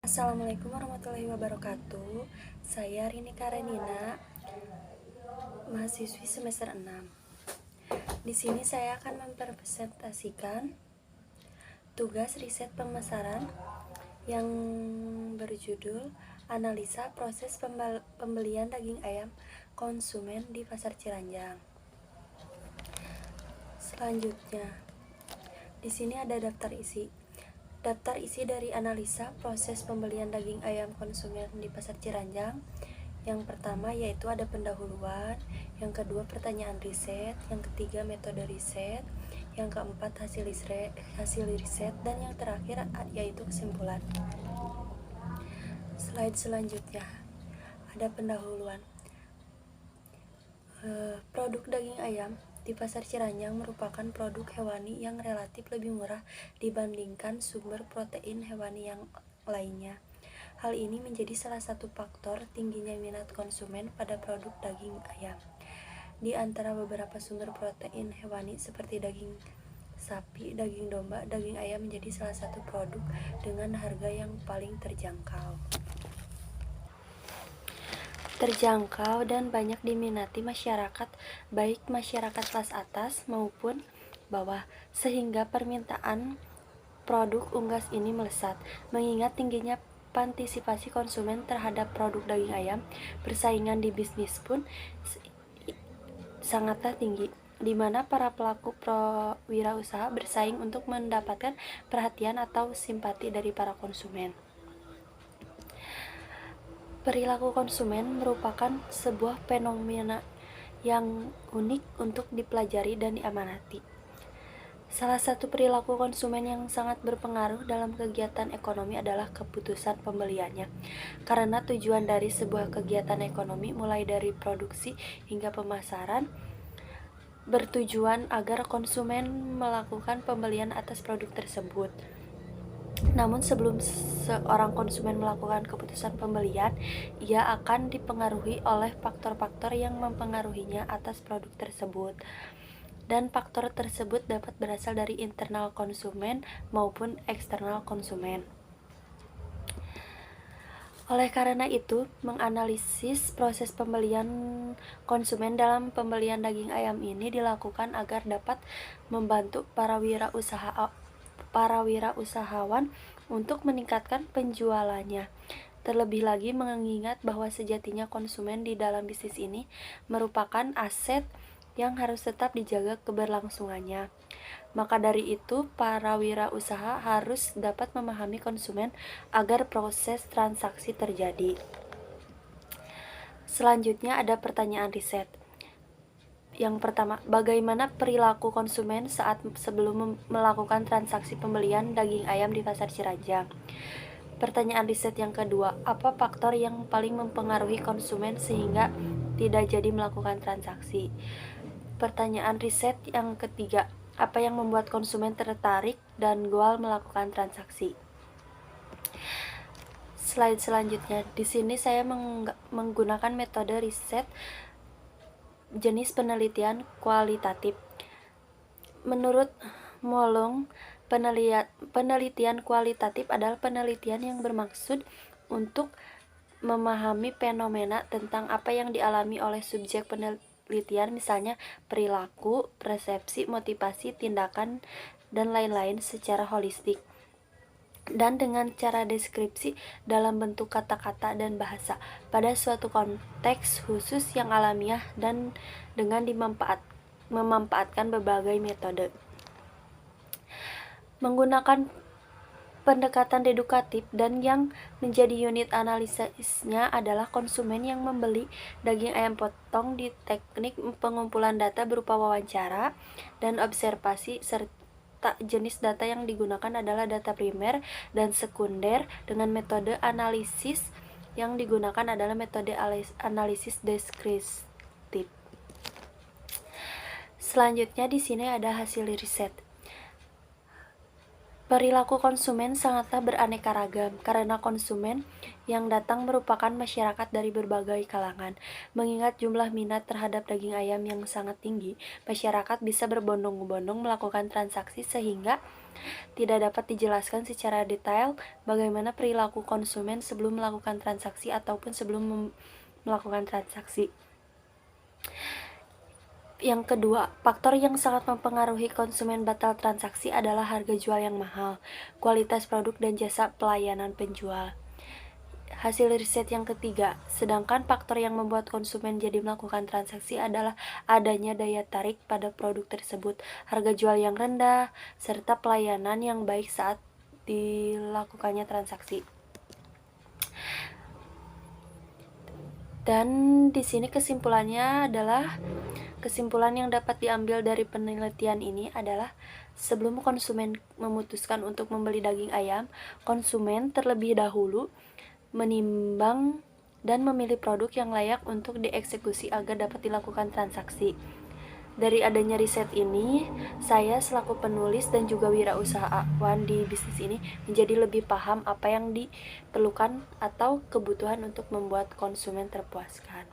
Assalamualaikum warahmatullahi wabarakatuh. Saya Rini Karenina, mahasiswi semester 6. Di sini saya akan mempresentasikan tugas riset pemasaran yang berjudul Analisa Proses Pembelian Daging Ayam Konsumen di Pasar Ciranjang. Selanjutnya, di sini ada daftar isi. Daftar isi dari analisa proses pembelian daging ayam konsumen di Pasar Ciranjang. Yang pertama yaitu ada pendahuluan, yang kedua pertanyaan riset, yang ketiga metode riset, yang keempat hasil riset, dan yang terakhir yaitu kesimpulan. Slide selanjutnya ada pendahuluan. Produk daging ayam di Pasar Ciranjang merupakan produk hewani yang relatif lebih murah dibandingkan sumber protein hewani yang lainnya. Hal ini menjadi salah satu faktor tingginya minat konsumen pada produk daging ayam. Di antara beberapa sumber protein hewani seperti daging sapi, daging domba, daging ayam menjadi salah satu produk dengan harga yang paling terjangkau dan banyak diminati masyarakat, baik masyarakat kelas atas maupun bawah, sehingga permintaan produk unggas ini melesat. Mengingat tingginya partisipasi konsumen terhadap produk daging ayam, persaingan di bisnis pun sangatlah tinggi, di mana para pelaku wirausaha bersaing untuk mendapatkan perhatian atau simpati dari para konsumen. Perilaku konsumen merupakan sebuah fenomena yang unik untuk dipelajari dan diamanati. Salah satu perilaku konsumen yang sangat berpengaruh dalam kegiatan ekonomi adalah keputusan pembeliannya. Karena tujuan dari sebuah kegiatan ekonomi mulai dari produksi hingga pemasaran bertujuan agar konsumen melakukan pembelian atas produk tersebut. Namun sebelum seorang konsumen melakukan keputusan pembelian, ia akan dipengaruhi oleh faktor-faktor yang mempengaruhinya atas produk tersebut. Dan faktor tersebut dapat berasal dari internal konsumen maupun eksternal konsumen. Oleh karena itu, menganalisis proses pembelian konsumen dalam pembelian daging ayam ini dilakukan agar dapat membantu para wirausahawan untuk meningkatkan penjualannya. Terlebih lagi mengingat bahwa sejatinya konsumen di dalam bisnis ini merupakan aset yang harus tetap dijaga keberlangsungannya. Maka dari itu, para wirausaha harus dapat memahami konsumen agar proses transaksi terjadi. Selanjutnya ada pertanyaan riset. Yang pertama, bagaimana perilaku konsumen saat sebelum melakukan transaksi pembelian daging ayam di Pasar Ciranjang? Pertanyaan riset yang kedua, apa faktor yang paling mempengaruhi konsumen sehingga tidak jadi melakukan transaksi? Pertanyaan riset yang ketiga, apa yang membuat konsumen tertarik dan goal melakukan transaksi? Slide selanjutnya, di sini saya menggunakan metode riset jenis penelitian kualitatif. Menurut Molong, penelitian kualitatif adalah penelitian yang bermaksud untuk memahami fenomena tentang apa yang dialami oleh subjek penelitian, misalnya perilaku, persepsi, motivasi, tindakan, dan lain-lain secara holistik, dan dengan cara deskripsi dalam bentuk kata-kata dan bahasa pada suatu konteks khusus yang alamiah dan dengan memanfaatkan berbagai metode. Menggunakan pendekatan dedukatif, dan yang menjadi unit analisisnya adalah konsumen yang membeli daging ayam potong di teknik pengumpulan data berupa wawancara dan observasi, serta jenis data yang digunakan adalah data primer dan sekunder. Dengan metode analisis yang digunakan adalah metode analisis deskriptif. Selanjutnya di sini ada hasil riset. Perilaku konsumen sangatlah beraneka ragam, karena konsumen yang datang merupakan masyarakat dari berbagai kalangan. Mengingat jumlah minat terhadap daging ayam yang sangat tinggi, masyarakat bisa berbondong-bondong melakukan transaksi sehingga Tidak dapat dijelaskan secara detail bagaimana perilaku konsumen sebelum melakukan transaksi ataupun sebelum melakukan transaksi. Yang kedua, faktor yang sangat mempengaruhi konsumen batal transaksi adalah harga jual yang mahal, kualitas produk dan jasa pelayanan penjual. Hasil riset yang ketiga, sedangkan faktor yang membuat konsumen jadi melakukan transaksi adalah adanya daya tarik pada produk tersebut, harga jual yang rendah, serta pelayanan yang baik saat dilakukannya transaksi. Dan di sini kesimpulannya adalah kesimpulan yang dapat diambil dari penelitian ini adalah sebelum konsumen memutuskan untuk membeli daging ayam, konsumen terlebih dahulu menimbang dan memilih produk yang layak untuk dieksekusi agar dapat dilakukan transaksi. Dari adanya riset ini, saya selaku penulis dan juga wirausahawan di bisnis ini menjadi lebih paham apa yang diperlukan atau kebutuhan untuk membuat konsumen terpuaskan.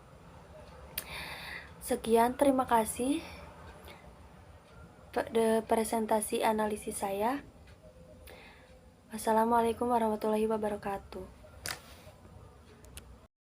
Sekian, terima kasih presentasi analisis saya. Wassalamualaikum warahmatullahi wabarakatuh.